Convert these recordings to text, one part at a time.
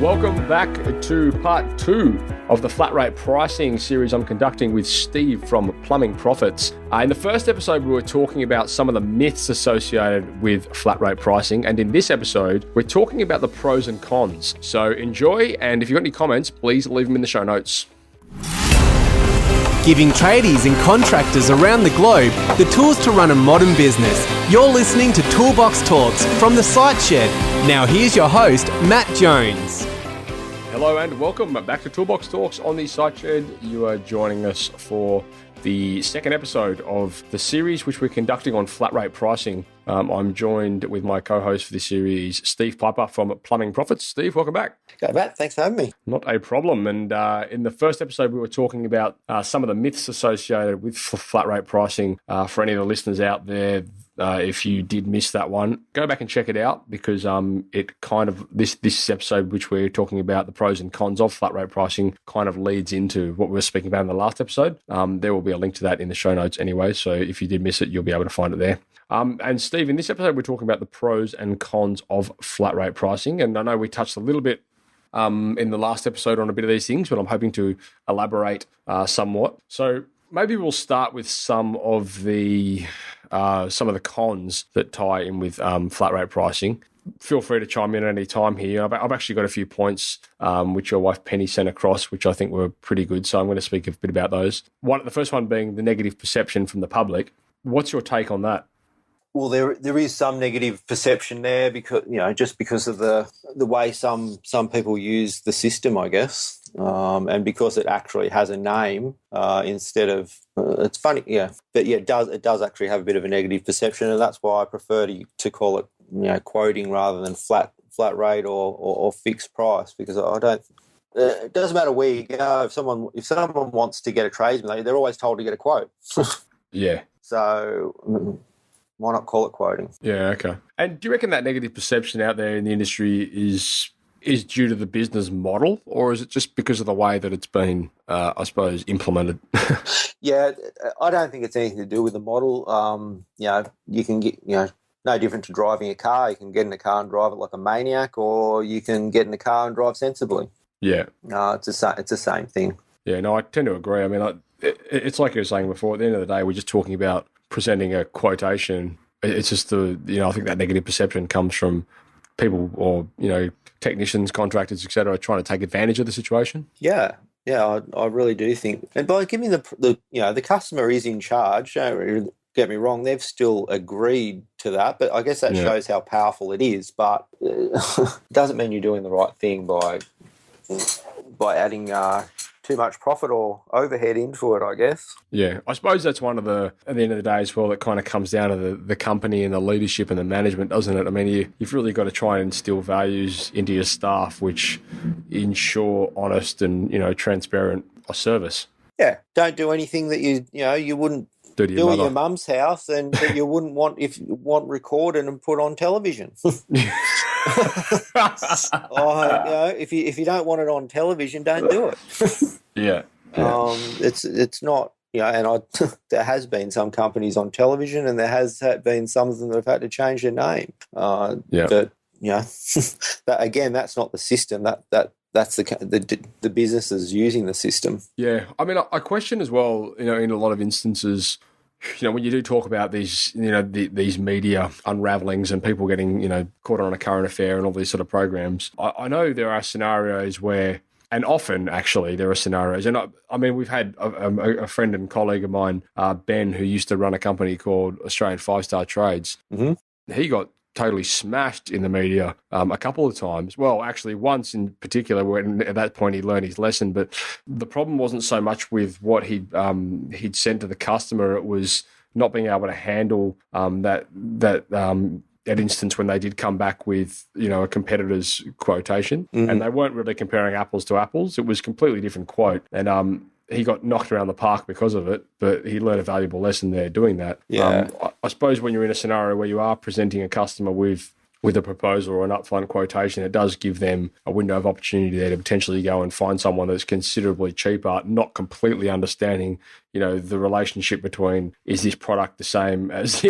Welcome back to part 2 of the Flatrate Pricing series I'm conducting with Steve from Plumbing Profits. In the first episode, we were talking about some of the myths associated with flat rate pricing, and in this episode, we're talking about the pros and cons. So enjoy, and if you've got any comments, please leave them in the show notes. Giving tradies and contractors around the globe the tools to run a modern business. You're listening to Toolbox Talks from the Site Shed. Now here's your host, Matt Jones. Hello and welcome back to Toolbox Talks on the Site Shed. You are joining us for the second episode of the series which we're conducting on flat rate pricing. I'm joined with my co-host for this series, Steve Piper from Plumbing Profits. Steve, welcome back. Go Matt, thanks for having me. Not a problem. And in the first episode, we were talking about some of the myths associated with flat rate pricing. For any of the listeners out there, if you did miss that one, go back and check it out because it kind of this episode, which we're talking about the pros and cons of flat rate pricing, kind of leads into what we were speaking about in the last episode. There will be a link to that in the show notes anyway, so if you did miss it, you'll be able to find it there. And Steve, in this episode, we're talking about the pros and cons of flat rate pricing, and I know we touched a little bit in the last episode on a bit of these things, but I'm hoping to elaborate somewhat. So maybe we'll start with some of the cons that tie in with flat rate pricing. Feel free to chime in at any time here. I've actually got a few points which your wife Penny sent across, which I think were pretty good. So I'm going to speak a bit about those. The first one being the negative perception from the public. What's your take on that? Well, there is some negative perception there because just because of the way some people use the system, I guess, and because it actually has a name instead of it's funny, yeah, but yeah, it does actually have a bit of a negative perception, and that's why I prefer to call it quoting rather than flat rate or fixed price, because I don't. It doesn't matter where you go. If someone wants to get a tradesman, they're always told to get a quote. Yeah. So why not call it quoting? Yeah, okay. And do you reckon that negative perception out there in the industry is due to the business model, or is it just because of the way that it's been, I suppose, implemented? Yeah, I don't think it's anything to do with the model. You can get, no different to driving a car. You can get in a car and drive it like a maniac, or you can get in a car and drive sensibly. Yeah. It's the same thing. Yeah, no, I tend to agree. I mean, it's like you were saying before, at the end of the day, we're just talking about presenting a quotation. It's just I think that negative perception comes from people or, technicians, contractors, et cetera, trying to take advantage of the situation. Yeah, I really do think. And by giving the customer is in charge, don't get me wrong, they've still agreed to that, but I guess that shows how powerful it is, but it doesn't mean you're doing the right thing by adding too much profit or overhead into it, I guess. Yeah, I suppose that's one of at the end of the day as well, that kind of comes down to the company and the leadership and the management, doesn't it? I mean, you've really got to try and instill values into your staff which ensure honest and, transparent service. Yeah, don't do anything that you wouldn't do at your mum's house and that you wouldn't want recorded and put on television. If you don't want it on television, don't do it. Yeah. It's not, and there has been some companies on television, and there has been some of them that have had to change their name. But but again, that's not the system. That's the businesses using the system. Yeah, I mean, I question as well. In a lot of instances, when you do talk about these, these media unravelings and people getting, caught on a current affair and all these sort of programs, I know there are scenarios where, and often actually there are scenarios, and I mean, we've had a friend and colleague of mine, Ben, who used to run a company called Australian 5-Star Trades. Mm-hmm. He got totally smashed in the media a couple of times. Well, actually once in particular, when at that point he learned his lesson. But the problem wasn't so much with what he'd sent to the customer; it was not being able to handle that instance when they did come back with a competitor's quotation, mm-hmm. and they weren't really comparing apples to apples. It was a completely different quote, and he got knocked around the park because of it, but he learned a valuable lesson there doing that. Yeah. I suppose when you're in a scenario where you are presenting a customer with a proposal or an upfront quotation, it does give them a window of opportunity there to potentially go and find someone that's considerably cheaper, not completely understanding, the relationship between, is this product the same as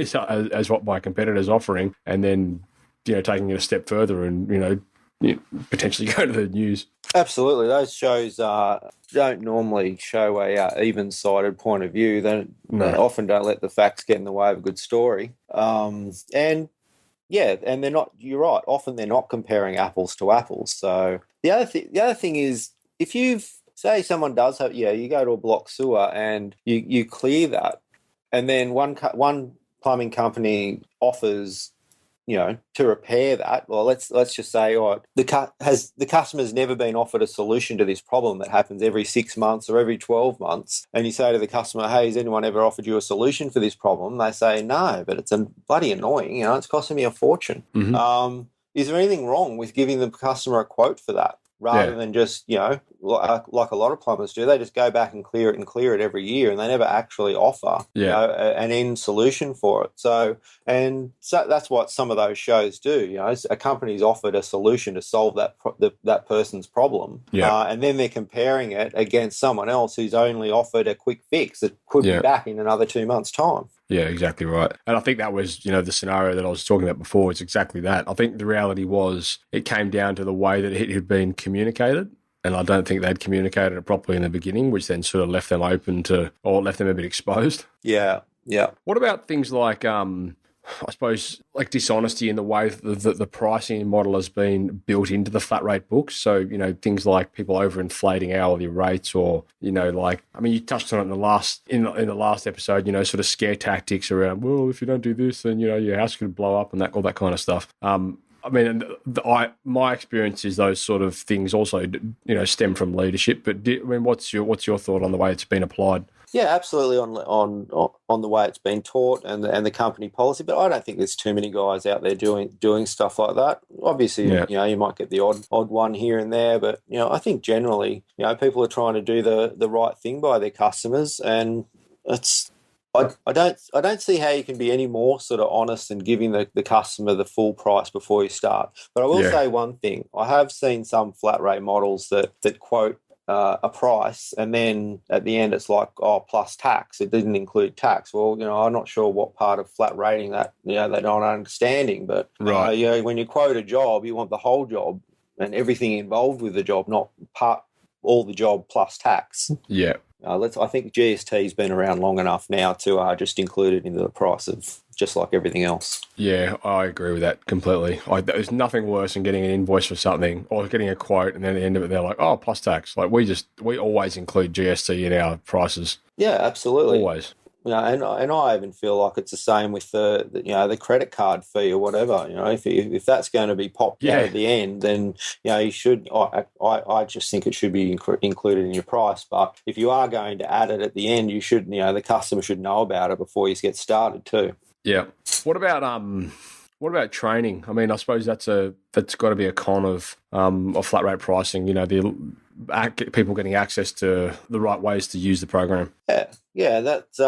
what my competitor's offering, and then, taking it a step further and, potentially go to the news. Absolutely. Those shows don't normally show a even-sided point of view. They often don't let the facts get in the way of a good story. And they're not, you're right, often they're not comparing apples to apples. So the other thing is, if say someone does have, you go to a block sewer and you clear that, and then one plumbing company offers, to repair that. Well, let's just say, the customer's never been offered a solution to this problem that happens every 6 months or every 12 months. And you say to the customer, hey, has anyone ever offered you a solution for this problem? They say, no, but it's bloody annoying. It's costing me a fortune. Mm-hmm. Is there anything wrong with giving the customer a quote for that? Rather than just, like a lot of plumbers do, they just go back and clear it every year, and they never actually offer an end solution for it. So that's what some of those shows do. A company's offered a solution to solve that person's problem, and then they're comparing it against someone else who's only offered a quick fix that could be back in another 2 months' time. Yeah, exactly right. And I think that was, the scenario that I was talking about before. It's exactly that. I think the reality was it came down to the way that it had been communicated. And I don't think they'd communicated it properly in the beginning, which then sort of left them left them a bit exposed. Yeah, yeah. What about things like, I suppose, like dishonesty in the way that the pricing model has been built into the flat rate books? So, things like people overinflating hourly rates, or, you touched on it in the last episode, sort of scare tactics around, well, if you don't do this, then, your house could blow up and all that kind of stuff. My experience is those sort of things also, stem from leadership. But what's your thought on the way it's been applied? Yeah, absolutely on the way it's been taught and the company policy. But I don't think there's too many guys out there doing stuff like that. Obviously, you might get the odd one here and there, but I think generally, people are trying to do the right thing by their customers, and I don't see how you can be any more sort of honest and giving the customer the full price before you start. But I will say one thing: I have seen some flat rate models that quote a price, and then at the end it's like, plus tax. It didn't include tax. Well, I'm not sure what part of flat rating that they're not understanding. But when you quote a job, you want the whole job and everything involved with the job, not all the job plus tax. Yeah. I think GST's been around long enough now to just include it into the price of just like everything else. Yeah, I agree with that completely. There's nothing worse than getting an invoice for something or getting a quote, and then at the end of it, they're like, "Oh, plus tax." Like we always include GST in our prices. Yeah, absolutely. Always. And I even feel like it's the same with the credit card fee or whatever. If that's going to be popped out at the end, then you should. I just think it should be included in your price. But if you are going to add it at the end, you should. The customer should know about it before you get started too. Yeah. What about training? I suppose that's got to be a con of flat rate pricing. People getting access to the right ways to use the program. Yeah, that's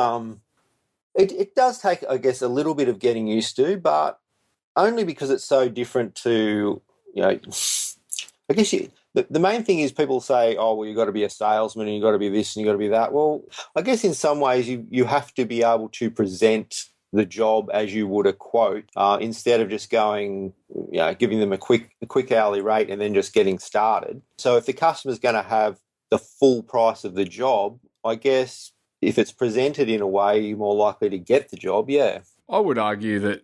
it does take, I guess, a little bit of getting used to, but only because it's so different to, I guess the main thing is people say, oh, well, you've got to be a salesman and you've got to be this and you've got to be that. Well, I guess in some ways you have to be able to present the job as you would a quote, instead of just going, giving them a quick hourly rate and then just getting started. So if the customer's going to have the full price of the job, I guess if it's presented in a way, you're more likely to get the job. Yeah, I would argue that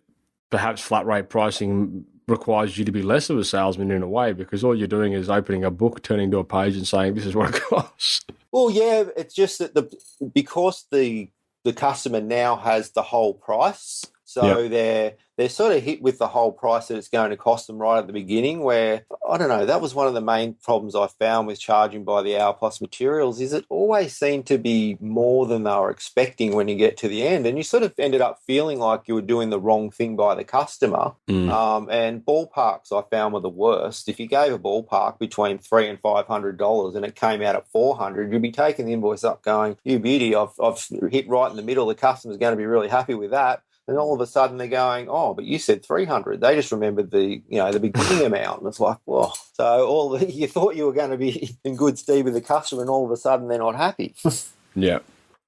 perhaps flat rate pricing requires you to be less of a salesman in a way, because all you're doing is opening a book, turning to a page, and saying this is what it costs. Well, yeah, it's just that because the customer now has the whole price. So they're sort of hit with the whole price that it's going to cost them right at the beginning, where, I don't know, that was one of the main problems I found with charging by the hour plus materials, is it always seemed to be more than they were expecting when you get to the end. And you sort of ended up feeling like you were doing the wrong thing by the customer. And ballparks I found were the worst. If you gave a ballpark between $300 and $500 and it came out at $400, you'd be taking the invoice up going, you beauty, I've hit right in the middle. The customer's going to be really happy with that. And all of a sudden they're going, oh, but you said 300. They just remembered the beginning amount. And it's like, well, so you thought you were going to be in good stead with the customer, and all of a sudden they're not happy. Yeah.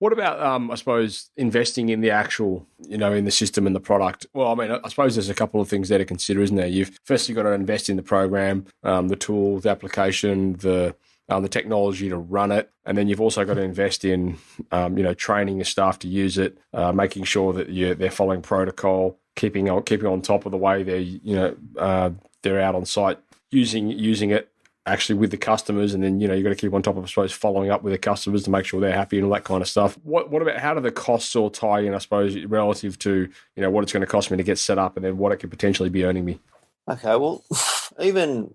What about, I suppose, investing in the actual, in the system and the product? Well, I mean, I suppose there's a couple of things there to consider, isn't there? You've firstly got to invest in the program, the tool, the application, the technology to run it, and then you've also got to invest in, training your staff to use it, making sure that they're following protocol, keeping on top of the way they're out on site using it actually with the customers, and then you've got to keep on top of, I suppose, following up with the customers to make sure they're happy and all that kind of stuff. What about, how do the costs all tie in, I suppose, relative to what it's going to cost me to get set up, and then what it could potentially be earning me? Okay, well, even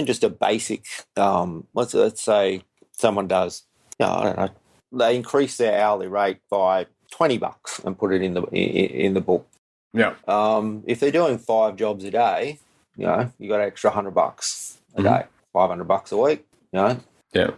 just a basic, let's say someone does, I don't know, they increase their hourly rate by $20 and put it in the book. Yeah. If they're doing 5 jobs a day, you got an extra $100 a day, $500 a week. Yeah.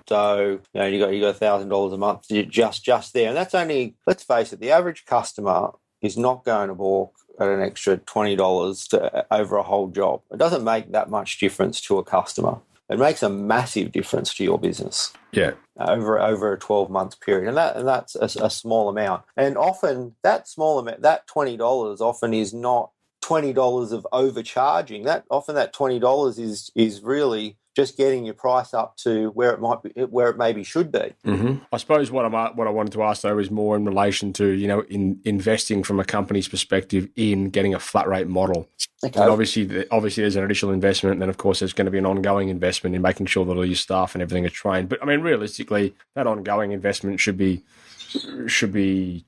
So you got $1,000 a month just there, and that's only, let's face it, the average customer is not going to balk at an extra $20 over a whole job. It doesn't make that much difference to a customer. It makes a massive difference to your business. Yeah. Over a 12-month period, and that's a small amount. And often that small amount, that $20, often is not $20 of overcharging. That $20 is really just getting your price up to where it maybe should be. Mm-hmm. I suppose what I wanted to ask though is more in relation to in investing from a company's perspective in getting a flat rate model. Okay. And obviously there's an additional investment, and then of course there's going to be an ongoing investment in making sure that all your staff and everything are trained. But I mean, realistically, that ongoing investment should be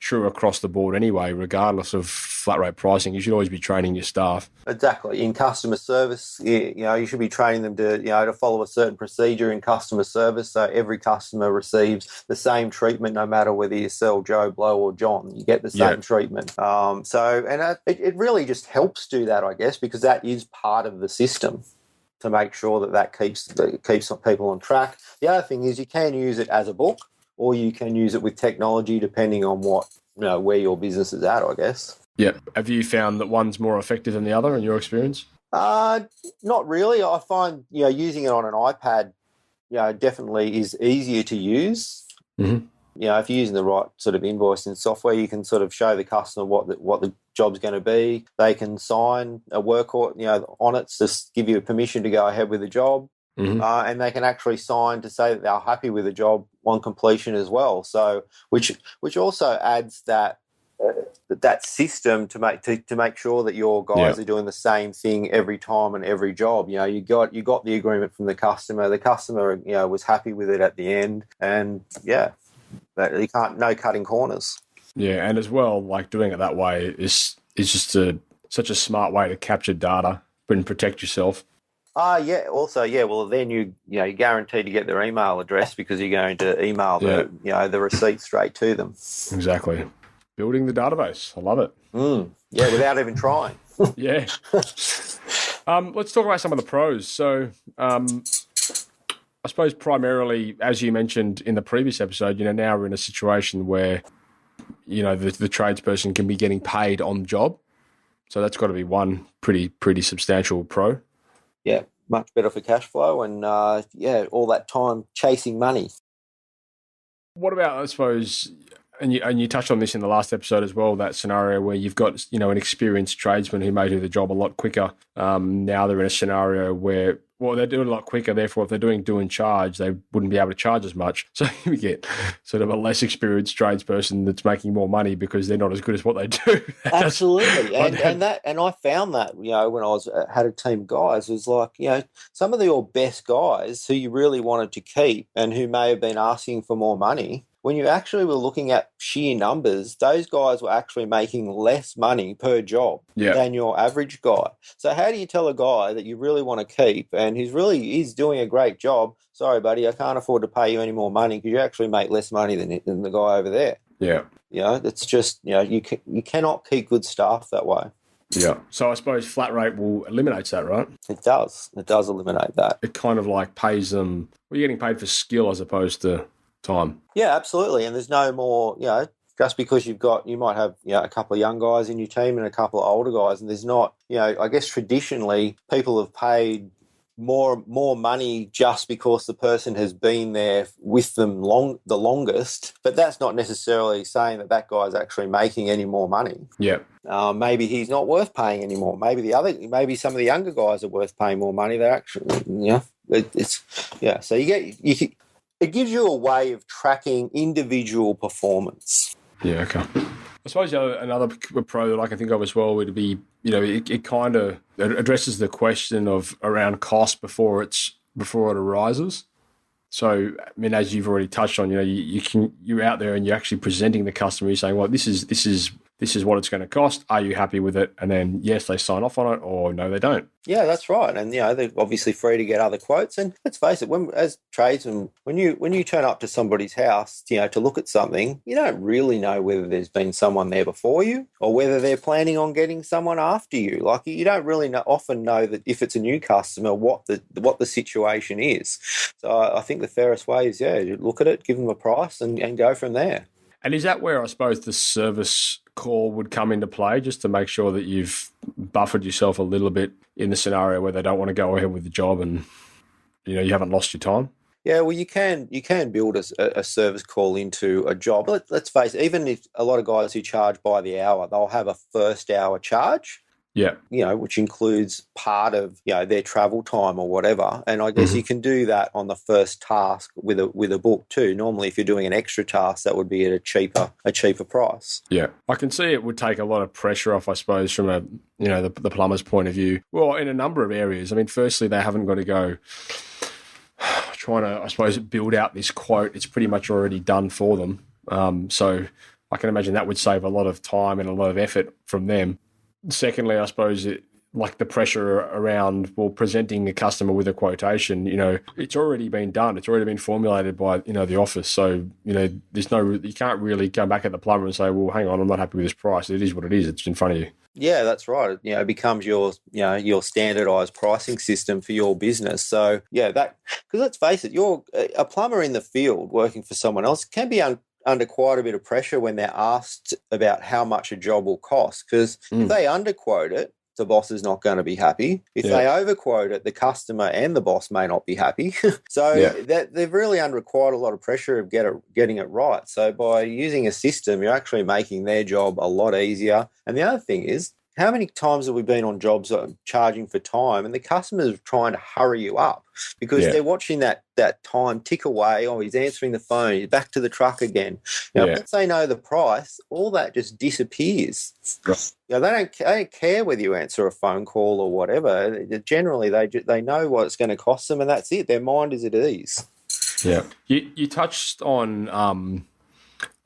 true across the board anyway, regardless of flat rate pricing. You should always be training your staff. Exactly. In customer service, you should be training them to follow a certain procedure in customer service, so every customer receives the same treatment no matter whether you sell Joe Blow or John. You get the same treatment. It really just helps do that, I guess, because that is part of the system to make sure that keeps people on track. The other thing is you can use it as a book, or you can use it with technology, depending on where your business is at, I guess. Yeah. Have you found that one's more effective than the other in your experience? Not really. I find using it on an iPad, definitely is easier to use. Mm-hmm. If you're using the right sort of invoicing software, you can sort of show the customer what the job's going to be. They can sign a work order, on it, to give you permission to go ahead with the job. Mm-hmm. And they can actually sign to say that they're happy with the job on completion as well. So, which also adds that system to make sure that your guys are doing the same thing every time and every job. You got the agreement from the customer. The customer was happy with it at the end, and no cutting corners. Yeah, and as well, like doing it that way is just such a smart way to capture data and protect yourself. Also, well, then you're guaranteed to get their email address because you're going to email the receipt straight to them. Exactly. Building the database. I love it. Without even trying. Yeah. Let's talk about some of the pros. So, I suppose primarily, as you mentioned in the previous episode, now we're in a situation where, the tradesperson can be getting paid on the job. So that's got to be one pretty substantial pro. Yeah, much better for cash flow and, all that time chasing money. What about, I suppose, and you touched on this in the last episode as well, that scenario where you've got, an experienced tradesman who may do the job a lot quicker. Now they're in a scenario where, they're doing a lot quicker. Therefore, if they're doing charge, they wouldn't be able to charge as much. So you get sort of a less experienced tradesperson that's making more money because they're not as good as what they do. Absolutely, and I found that when I had a team of guys, it was like some of your best guys who you really wanted to keep and who may have been asking for more money. When you actually were looking at sheer numbers, those guys were actually making less money per job than your average guy. So how do you tell a guy that you really want to keep and he's doing a great job, sorry, buddy, I can't afford to pay you any more money because you actually make less money than the guy over there? Yeah. It's just, you cannot keep good staff that way. Yeah. So I suppose flat rate will eliminate that, right? It does. It does eliminate that. It kind of like pays them, you're getting paid for skill as opposed to time. Yeah, absolutely. And there's no more, just because you might have, a couple of young guys in your team and a couple of older guys, and there's not, I guess traditionally people have paid, more money just because the person has been there with them the longest, but that's not necessarily saying that guy's actually making any more money. Yeah. Maybe he's not worth paying anymore. Maybe some of the younger guys are worth paying more money. They're actually, So it gives you a way of tracking individual performance. Yeah. Okay. I suppose another pro that I can think of as well would be, it kind of addresses the question of around cost before it arises. So, I mean, as you've already touched on, you're out there and you're actually presenting the customer. You're saying, well, this is what it's going to cost. Are you happy with it? And then, yes, they sign off on it, or no, they don't. Yeah, that's right. And they're obviously free to get other quotes. And let's face it, as tradesmen, when you turn up to somebody's house, to look at something, you don't really know whether there's been someone there before you or whether they're planning on getting someone after you. Like, you don't really often know that if it's a new customer what the situation is. So I think the fairest way is you look at it, give them a price, and go from there. And is that where I suppose the service call would come into play, just to make sure that you've buffered yourself a little bit in the scenario where they don't want to go ahead with the job and you haven't lost your time? Yeah, well, you can build a service call into a job. Let's face it, even if a lot of guys who charge by the hour, they'll have a first hour charge. Yeah. Which includes part of, their travel time or whatever. And I guess you can do that on the first task with a book too. Normally, if you're doing an extra task, that would be at a cheaper price. Yeah. I can see it would take a lot of pressure off, I suppose, from the plumber's point of view. Well, in a number of areas. I mean, firstly, they haven't got to go trying to, I suppose, build out this quote. It's pretty much already done for them. So I can imagine that would save a lot of time and a lot of effort from them. Secondly, I suppose like the pressure around presenting a customer with a quotation. It's already been done. It's already been formulated by the office. So there's you can't really go back at the plumber and say, well, hang on, I'm not happy with this price. It is what it is. It's in front of you. Yeah, that's right. It becomes your standardized pricing system for your business. So because let's face it, you're a plumber in the field working for someone else can be under quite a bit of pressure when they're asked about how much a job will cost. Because if they underquote it, the boss is not going to be happy. If they overquote it, the customer and the boss may not be happy. That they're really under quite a lot of pressure of getting it right. So by using a system, you're actually making their job a lot easier. And the other thing is, how many times have we been on jobs charging for time and the customer's trying to hurry you up because they're watching that time tick away? Oh, he's answering the phone. He's back to the truck again. Once they know the price, all that just disappears. Right. They don't care whether you answer a phone call or whatever. Generally, they know what it's going to cost them, and that's it. Their mind is at ease. Yeah. You touched on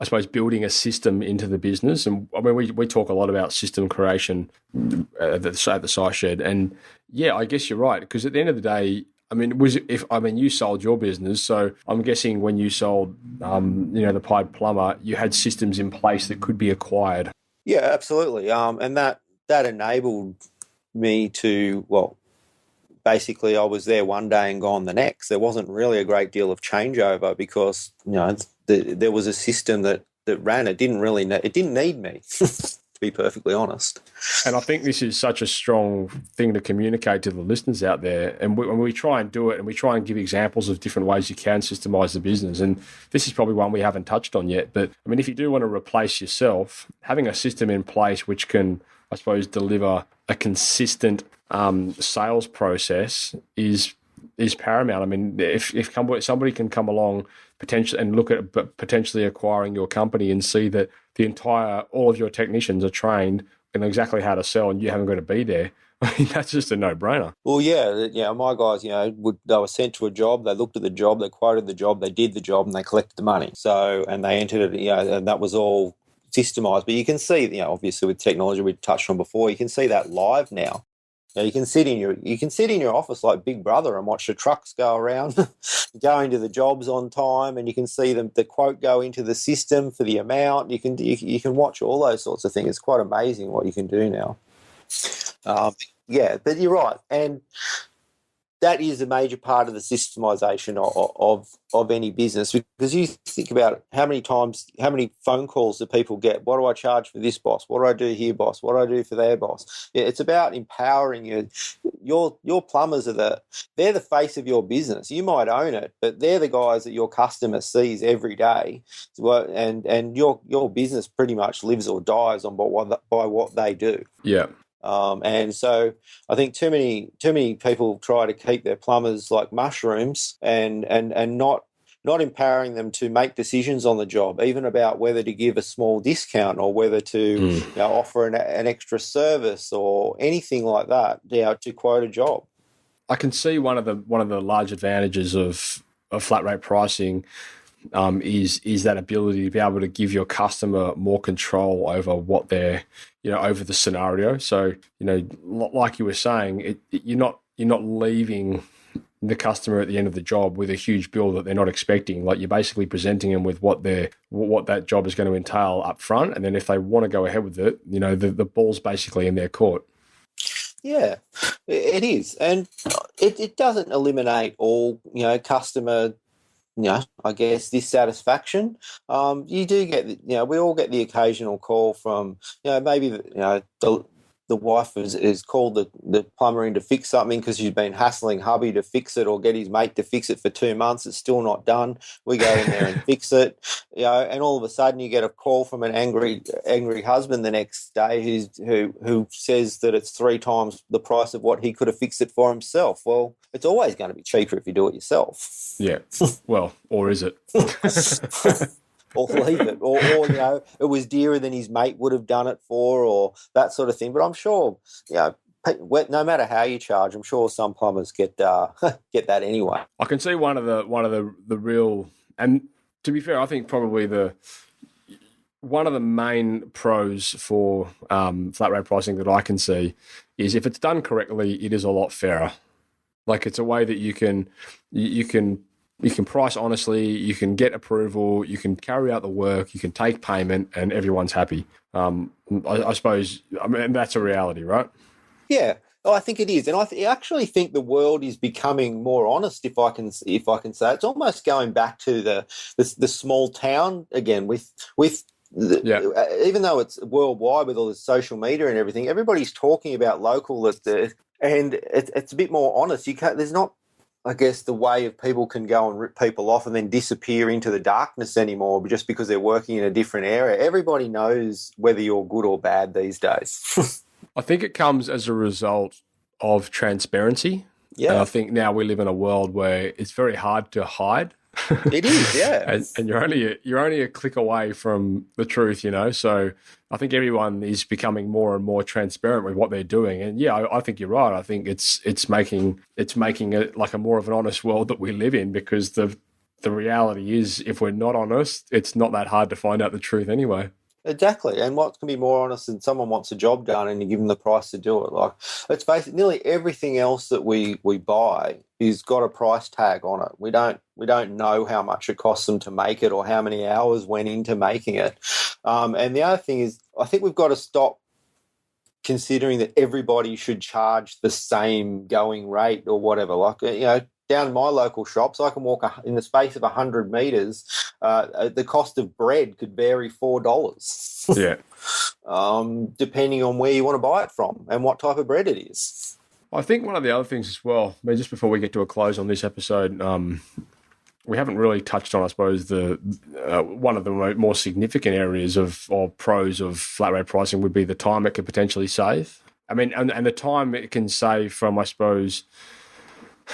I suppose building a system into the business, and I mean we talk a lot about system creation at the site shed, and I guess you're right, because at the end of the day, I mean, you sold your business, so I'm guessing when you sold the Pied Plumber, you had systems in place that could be acquired. Yeah, absolutely, and that enabled me to basically, I was there one day and gone the next. There wasn't really a great deal of changeover because there was a system that ran. It didn't need me, to be perfectly honest. And I think this is such a strong thing to communicate to the listeners out there. And when we try and do it, and we try and give examples of different ways you can systemize the business, and this is probably one we haven't touched on yet. But I mean, if you do want to replace yourself, having a system in place which can, I suppose, deliver a consistent sales process is paramount. I mean, if somebody can come along potentially and look at potentially acquiring your company and see that all of your technicians are trained in exactly how to sell and you haven't got to be there, I mean, that's just a no-brainer. Well, my guys, they were sent to a job, they looked at the job, they quoted the job, they did the job, and they collected the money. So, and they entered it, and that was all systemized. But you can see, obviously with technology we touched on before, you can see that live now. You can sit in your office like Big Brother and watch the trucks go around, going to the jobs on time, and you can see the quote go into the system for the amount. You can watch all those sorts of things. It's quite amazing what you can do now. But you're right, and that is a major part of the systemization of any business, because you think about how many phone calls do people get? What do I charge for this, boss? What do I do here, boss? What do I do for their boss? It's about empowering you. Your plumbers they're the face of your business. You might own it, but they're the guys that your customer sees every day. And your business pretty much lives or dies on by what they do. Yeah. And so I think too many people try to keep their plumbers like mushrooms and not empowering them to make decisions on the job, even about whether to give a small discount or whether to offer an extra service or anything like that, to quote a job. I can see one of the large advantages of flat rate pricing is that ability to be able to give your customer more control over what they're, over the scenario. So, like you were saying, you're not leaving the customer at the end of the job with a huge bill that they're not expecting. Like, you're basically presenting them with what that job is going to entail up front, and then if they want to go ahead with it, the ball's basically in their court. Yeah, it is, and it doesn't eliminate all customer, I guess, dissatisfaction. You do get, we all get the occasional call from, maybe, the wife is called the plumber in to fix something because she's been hassling hubby to fix it or get his mate to fix it for 2 months. It's still not done. We go in there and fix it, and all of a sudden you get a call from an angry husband the next day who says that it's 3 times the price of what he could have fixed it for himself. Well, it's always going to be cheaper if you do it yourself. Yeah. Well, or is it? Or leave it, or it was dearer than his mate would have done it for, or that sort of thing. But I'm sure, no matter how you charge, I'm sure some plumbers get that anyway. I can see one of the real, and to be fair, I think probably one of the main pros for flat rate pricing that I can see is if it's done correctly, it is a lot fairer. Like, it's a way that you can price honestly, you can get approval, you can carry out the work, you can take payment, and everyone's happy. I suppose, that's a reality, right? Yeah, I think it is, and I actually think the world is becoming more honest. If I can say, it's almost going back to the small town again. Even though it's worldwide with all the social media and everything, everybody's talking about local. And it's a bit more honest. There's not, I guess, the way of people can go and rip people off and then disappear into the darkness anymore just because they're working in a different area. Everybody knows whether you're good or bad these days. I think it comes as a result of transparency. Yeah. And I think now we live in a world where it's very hard to hide. It is, yeah. and you're only a click away from the truth, So I think everyone is becoming more and more transparent with what they're doing. And yeah, I think you're right. I think it's making it like a more of an honest world that we live in, because the reality is, if we're not honest, it's not that hard to find out the truth anyway. Exactly, and what can be more honest than someone wants a job done and you give them the price to do it? Like, let's face it, nearly everything else that we buy is got a price tag on it. We don't know how much it costs them to make it or how many hours went into making it. And the other thing is, I think we've got to stop considering that everybody should charge the same going rate or whatever. Like, down my local shops, I can walk in the space of 100 metres. The cost of bread could vary $4. Yeah. Depending on where you want to buy it from and what type of bread it is. I think one of the other things as well, just before we get to a close on this episode, we haven't really touched on, I suppose, the one of the more significant areas or pros of flat rate pricing would be the time it could potentially save. I mean, and the time it can save from, I suppose,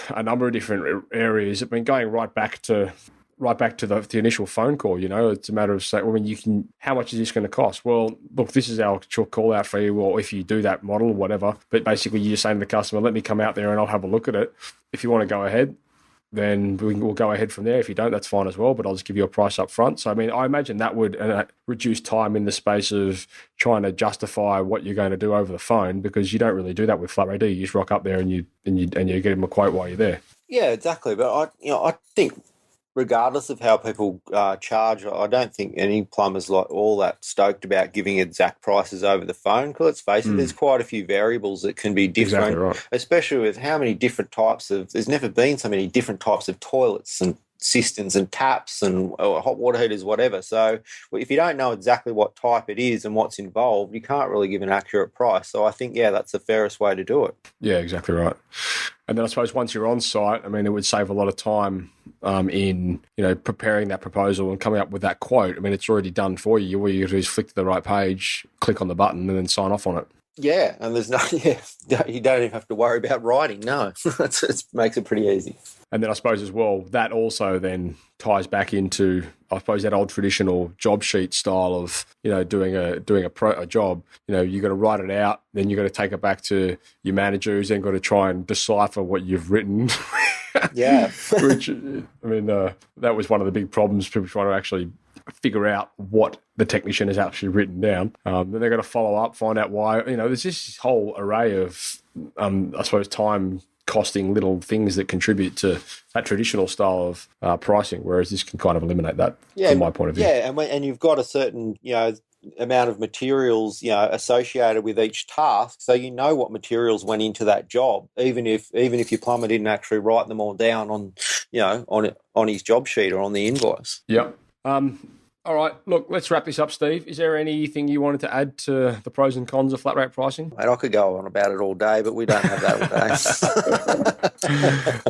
a number of different areas. I mean, going right back to the initial phone call. It's a matter of saying, how much is this going to cost? Well, look, this is our call out for you, or if you do that model or whatever. But basically, you're saying to the customer, let me come out there and I'll have a look at it. If you want to go ahead, then we'll go ahead from there. If you don't, that's fine as well, but I'll just give you a price up front. So, I mean, I imagine that would reduce time in the space of trying to justify what you're going to do over the phone, because you don't really do that with flat rate, do you? You just rock up there and you get them a quote while you're there. Yeah, exactly. But I think regardless of how people charge, I don't think any plumber's like all that stoked about giving exact prices over the phone. Because let's face it, there's quite a few variables that can be different, Exactly right. especially with how many different types of. There's never been so many different types of toilets and cisterns and taps and hot water heaters, whatever. So if you don't know exactly what type it is and what's involved, you can't really give an accurate price. So I think, that's the fairest way to do it. Yeah, exactly right. And then I suppose once you're on site, I mean, it would save a lot of time in, preparing that proposal and coming up with that quote. I mean, it's already done for you. All you do is flick to the right page, click on the button, and then sign off on it. Yeah, and there's you don't even have to worry about writing. No, it makes it pretty easy. And then I suppose as well, that also then ties back into, I suppose, that old traditional job sheet style of, doing a job. You've got to write it out, then you've got to take it back to your manager, who's then got to try and decipher what you've written. Yeah. Which, I mean, that was one of the big problems, people trying to actually figure out what the technician has actually written down. Then they're going to follow up, find out why. There's this whole array of, I suppose, time costing little things that contribute to that traditional style of pricing, whereas this can kind of eliminate that from my point of view. Yeah, and you've got a certain, amount of materials, associated with each task, so you know what materials went into that job, even if your plumber didn't actually write them all down on his job sheet or on the invoice. Yep. All right, look, let's wrap this up, Steve. Is there anything you wanted to add to the pros and cons of flat rate pricing? Mate, I could go on about it all day, but we don't have that all day.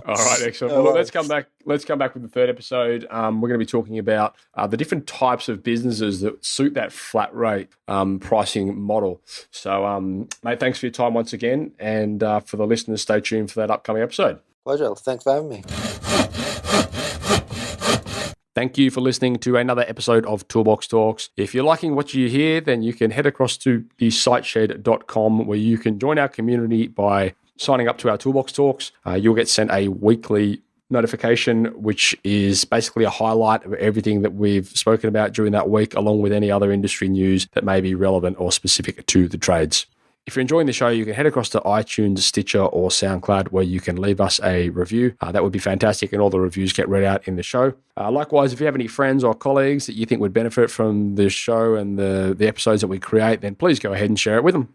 All right, excellent. Well, look, let's come back with the third episode. We're going to be talking about the different types of businesses that suit that flat rate pricing model. So, mate, thanks for your time once again. And for the listeners, stay tuned for that upcoming episode. Pleasure. Thanks for having me. Thank you for listening to another episode of Toolbox Talks. If you're liking what you hear, then you can head across to the siteshed.com where you can join our community by signing up to our Toolbox Talks. You'll get sent a weekly notification, which is basically a highlight of everything that we've spoken about during that week, along with any other industry news that may be relevant or specific to the trades. If you're enjoying the show, you can head across to iTunes, Stitcher, or SoundCloud, where you can leave us a review. That would be fantastic, and all the reviews get read out in the show. Likewise, if you have any friends or colleagues that you think would benefit from this show and the episodes that we create, then please go ahead and share it with them.